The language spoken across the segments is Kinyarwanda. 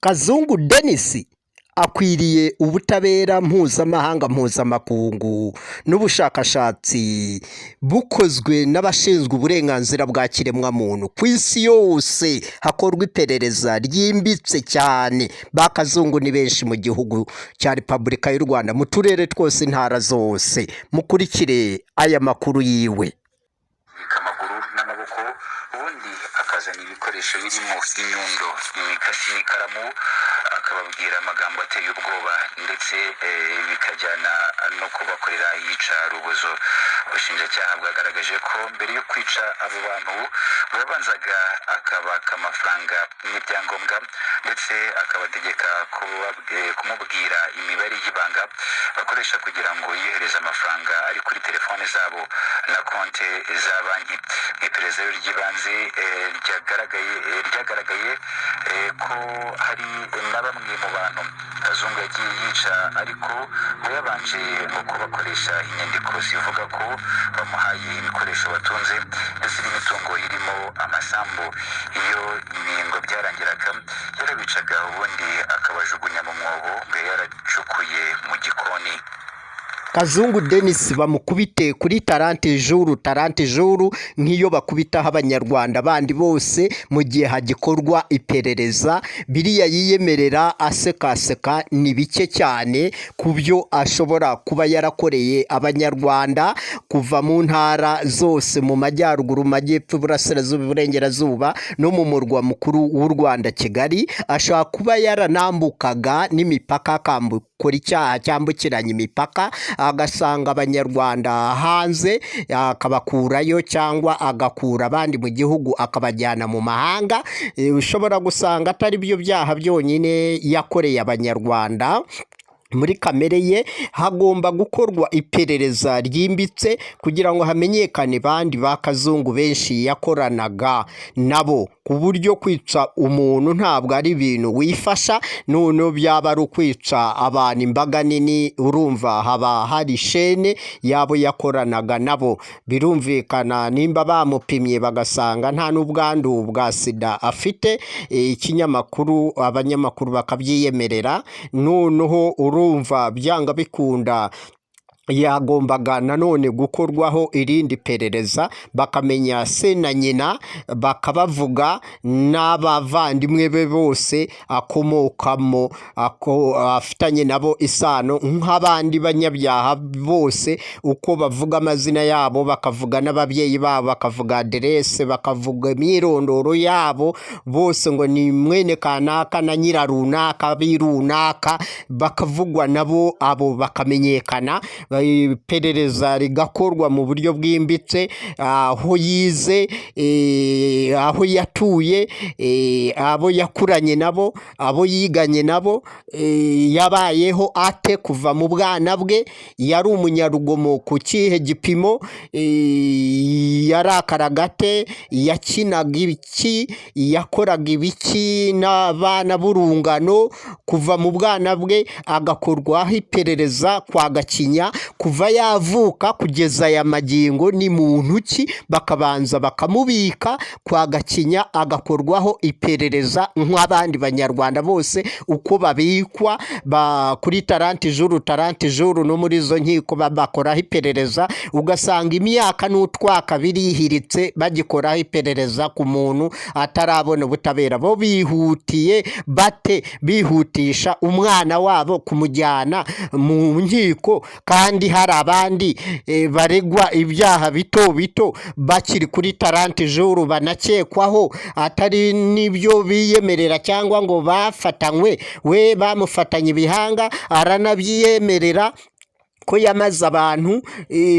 Kazungu Denis akwiriye ubutabera mpuzamakungu n'ubushakashatsi bukozwe n'abashinzwe uburenganzira bwa kiremwamuntu ku isi yose, hakorwa iperereza ryimbitse cyane. Ba Kazungu ni benshi mu gihugu cya Repubulika y'u Rwanda, mu turere twose, intara zose. Mukurikire aya makuru yiwe. Amaguru n'amaboko, ubundi akazana ibikoresho birimo inyundo, imikasi n'ikaramu, akababwira amagambo ateye ubwoba ndetse bikajyana no kubakorera iyicarubozo. Ubushinjacyaha bwagaragaje ko mbere yo kwica abo bantu yabanzaga akabaka amafaranga n'ibyangombwa ndetse akabategeka kumubwira imibare y'ibanga bakoresha kugira ngo yihereze amafaranga ari kuri telefone zabo na konti za banki. Iperereza ry'ibanze ryagaragaye ko hari na bamwe mu bantu Kazungu yagiye yica, ariko we yabanje mu kubakoresha inyandiko zivuga ko bamuhaye ibikoresho batunze ndetse n'imitungo irimo amasambu. Iyo ibingo byarangiraga yarabicaga, ubundi akabajugunya mu mwobo ngo yaracukuye mu gikoni. Kazungu Denis bamukubite kuri tarante juru nk'iyo bakubitaho abanyarwanda bandi bose mu gihe hagikorwa iperereza. Biriya yiyemerera asekaseka ni bike cyane ku byo ashobora kuba yarakoreye abanyarwanda kuva mu ntara zose, mu majyaruguru, majyepfo, iburasirazuba, iburengerazuba no mu murwa mukuru w'u Rwanda Kigali. Ashobora kuba yaranambukaga n'imipaka, akambukora icyaha cyambukiranya imipaka, agasanga abanyarwanda hanze akabakurayo, cyangwa agakura abandi mu gihugu akabajyana mu mahanga. Ushobora gusanga atari byo byaha byonyine yakoreye abanyarwanda. Muri kamere ye hagomba gukorwa iperereza ryimbitse kugira ngo hamenyekane bandi ba Kazungu benshi yakoranaga nabo, ku buryo kwica umuntu ntabwo ari ibintu wifasha. None byaba ari ukwica abantu imbaga nini, urumva haba hari shene yabo yakoranaga nabo. Birumvikana nimba bamupimye bagasanga nta n'ubwandu bwa sida afite, abanyamakuru bakabyiyemerera, noneho urumva byanga bikunda yagombaga nanone gukorwaho irindi perereza, bakamenya se na nyina, bakabavuga n'abavandimwe be bose akomokamo, afitanye nabo isano nk'abandi banyabyaha bose, uko bavuga amazina yabo, bakavuga n'ababyeyi babo, bakavuga aderese, bakavuga imyirondoro yabo bose, ngo ni mwene kanaka na nyirarunaka birunaka, bakavugwa nabo abo bakamenyekana. Iperereza rigakorwa mu buryo bwimbitse, aho yize, aho yatuye, abo yakuranye nabo, abo yiganye nabo, yabayeho ate kuva mu bwana bwe, yari umunyarugomo ku kihe gipimo, yarakaraga ate, yakinaga ibiki, yakoraga ibiki n'abana b'urungano. Kuva mu bwana bwe agakorwaho iperereza kwa Gakinya, kuva yavuka kugeza aya magingo ni muntu ki, bakabanza bakamubika kwa Gakinya, agakorwaho iperereza nk'abandi banyarwanda bose uko babikwa kuri tarante juru no muri izo nkiko bakoraho iperereza. Ugasanga imyaka n'utwaka birihiritse bagikoraho iperereza ku muntu atarabona ubutabera. Bo bihutiye bate bihutisha umwana wabo kumujyana mu nkiko, kandi hari abandi baregwa ibyaha bito bakiri kuri tarante juru banakekwaho atari n'ibyo biyemerera cyangwa ngo bafatanywe. We bamufatanye ibihanga, aranabyiyemerera ko yamaze abantu.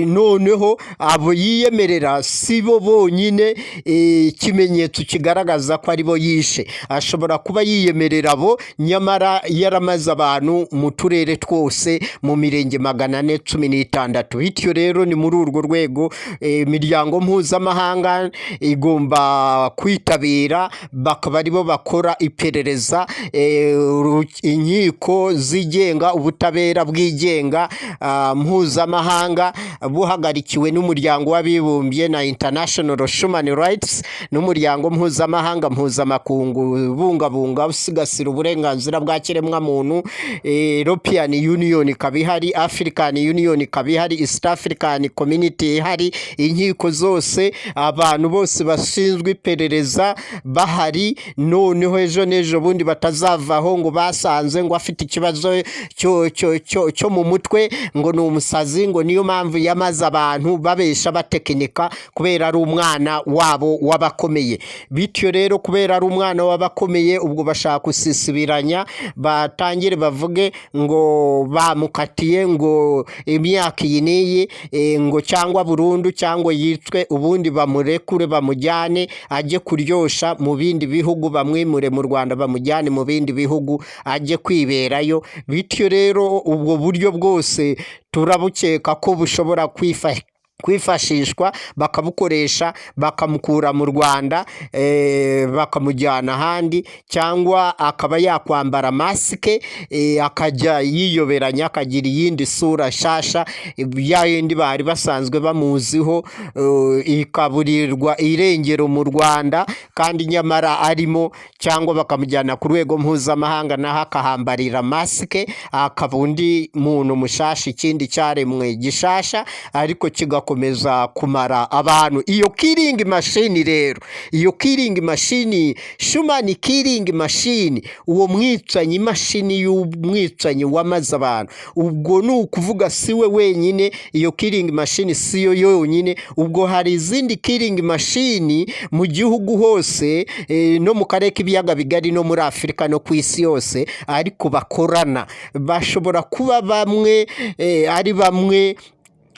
Noneho abo yiyemerera si bo bonyine ikimenyetso kigaragaza ko ari bo yishe. Ashobora kuba yiyemerera abo, nyamara yaramaze abantu mu turere twose, mu mirenge 416. Bityo rero ni muri urwo rwego imiryango mpuzamahanga igomba kwitabira, bakaba ari bo bakora iperereza. Inkiko zigenga, ubutabera bwigenga mpuzamahanga buhagarikiwe n'umuryango w'abibumbye na International Human Rights n'umuryango mpuzamahanga mpuzamakungu bungabunga usigasira uburenganzira bwa kiremwamuntu. European Union ikaba ihari, African Union ikaba ihari, East African Community ihari, inkiko zose, abantu bose bashinzwe iperereza bahari. Noneho ejo n'ejo bundi batazavaho ngo basanze ngo afite ikibazo cyo mu mutwe, ngo ni umusazi, ngo niyo mpamvu yamaze abantu babesha batekinika kubera ari umwana wabo w'abakomeye. Bityo rero kubera ari umwana w'abakomeye, ubwo bashaka gusisibiranya, batangire bavuge ngo bamukatiye ngo imyaka iyi n'iyi, ngo cyangwa burundu cyangwa yicwe, ubundi bamurekure bamujyane ajye kuryosha mu bindi bihugu, bamwimure mu Rwanda bamujyane mu bindi bihugu ajye kwiberayo. Bityo rero ubwo buryo bwose turabukeka ko bushobora kwifashishwa, bakabukoresha bakamukura mu Rwanda bakamujyana ahandi, cyangwa akaba yakwambara masike akajya yiyoberanya akagira iyindi sura nshasha ya yindi bari basanzwe bamuziho, ikaburirwa irengero mu Rwanda kandi nyamara arimo, cyangwa bakamujyana ku rwego mpuzamahanga naho akahambarira masike, akaba undi muntu mushasha, ikindi cyaremwe gishasha ariko kigakomeza kumara abantu. Iyo killing machine rero, iyo killing machine, human killing machine, uwo mwicanyi, imashini y'umwicanyi wamaze abantu, ubwo ni ukuvuga siwe wenyine, iyo killing machine siyo yonyine, ubwo hari izindi killing machine mu gihugu hose, no mu karere k'ibiyaga bigari no muri Afurika no ku isi yose, ariko bakorana. Bashobora kuba bamwe ari bamwe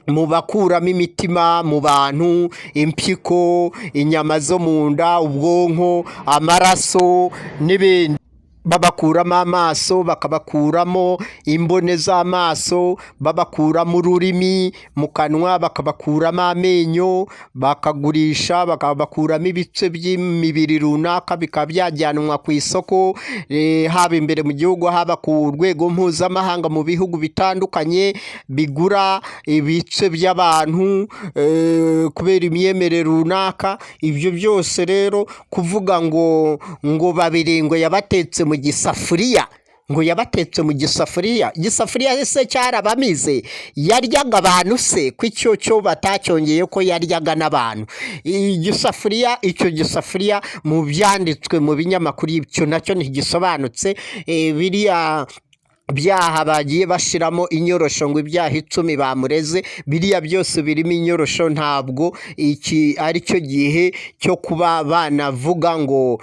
mu bakuramo imitima mu bantu, impyiko, inyama zo mu nda, ubwonko, amaraso n'ibindi. Babakuramo amaso, bakabakuramo imbone z'amaso, babakuramo ururimi mu kanwa, bakabakuramo amenyo, bakagurisha, bakabakuramo ibice by'imibiri runaka, bikaba byajyanwa ku isoko, haba imbere mu gihugu, haba ku rwego mpuzamahanga mu bihugu bitandukanye bigura ibice by'abantu kubera imyemerere runaka. Ibyo byose rero kuvuga ngo babiri ngo yabatetse mu gisafuriya, ngo yabatetse mu gisafuriya, igisafuriya se cyarabamize, yaryaga abantu se? Ko icyo cyo batacyongeye ko yaryaga n'abantu. Igisafuriya, icyo gisafuriya mu byanditswe mu binyamakuru icyo nacyo ntigisobanutse. Biriya byaha bagiye bashiramo inyorosho ngo ibyaha 10 bamureze, biriya byose birimo inyorosho. Ntabwo iki ari cyo gihe cyo kuba banavuga ngo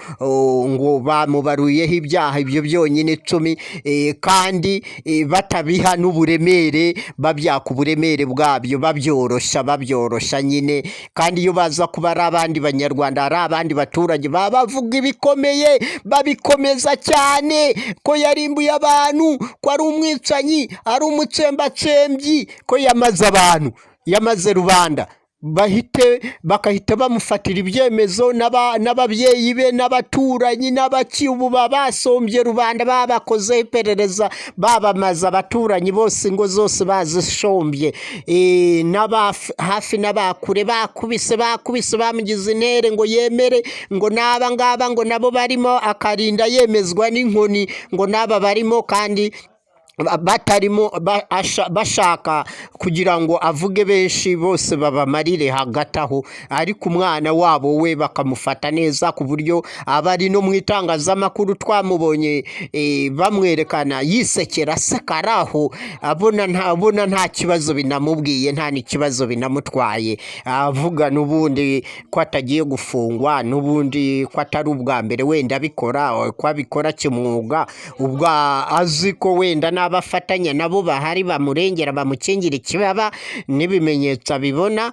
bamubaruyeho ibyaha ibyo byonyine 10, kandi batabiha n'uburemere, babyaka uburemere bwabyo, babyoroshya nyine. Kandi iyo baza kuba ari abandi banyarwanda, ari abandi baturage, bavuga ibikomeye, babikomeza cyane ko yarimbuye abantu, ko ari umwicanyi, ari umutsembatsembyi, ko yamaze abantu, yamaze rubanda. Bakahita bamufatira ibyemezo, n'ababyeyi be, n'abaturanyi, n'abaki, ubu basombye rubanda, babakozeho iperereza, babamaze abaturanyi bose, ingo zose bazishombye, hafi n'abakure bakubise, bamugize intere ngo yemere, ngo n'aba ngaba ngo nabo barimo, akarinda yemezwa n'inkoni ngo n'aba barimo, kandi batarimo bashaka kugira ngo avuge benshi bose babamarire hagati aho. Ariko umwana wabo we bakamufata neza ku buryo abari no mu itangazamakuru twamubonye bamwerekana yisekera, asakaraho, abona nta kibazo binamubwiye, nta n'ikibazo binamutwaye, avuga n'ubundi ko atagiye gufungwa, n'ubundi ko atari ubwa mbere wenda abikora, ko abikora kimwuga, ubwo azi ko wenda abafatanya nabo bahari bamurengera, bamukingira ikibaba n'ibimenyetso abibona.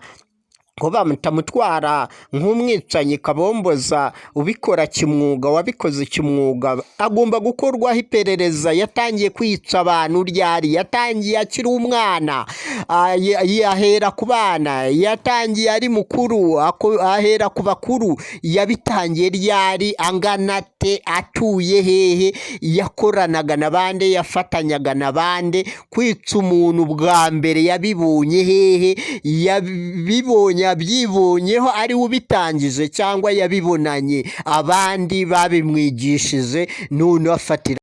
ko bamutamutwara nk'umwicanyi kabomboza ubikora kimwuga, wabikoze kimwuga, agomba gukorwaho iperereza. Yatangiye kwica abantu ryari? Yatangiye akiri umwana, ahera ku bana. Yatangiye ari mukuru, ahera ku bakuru. Yabitangiye ryari? Angana te? Atuye hehe? Yakoranaga na bande? Yafatanyaga na bande? Kwica umuntu bwa mbere yabibonye hehe? Yabibonye abyibonyeho ari we ubitangije, cyangwa yabibonanye abandi babimwigishije none afatira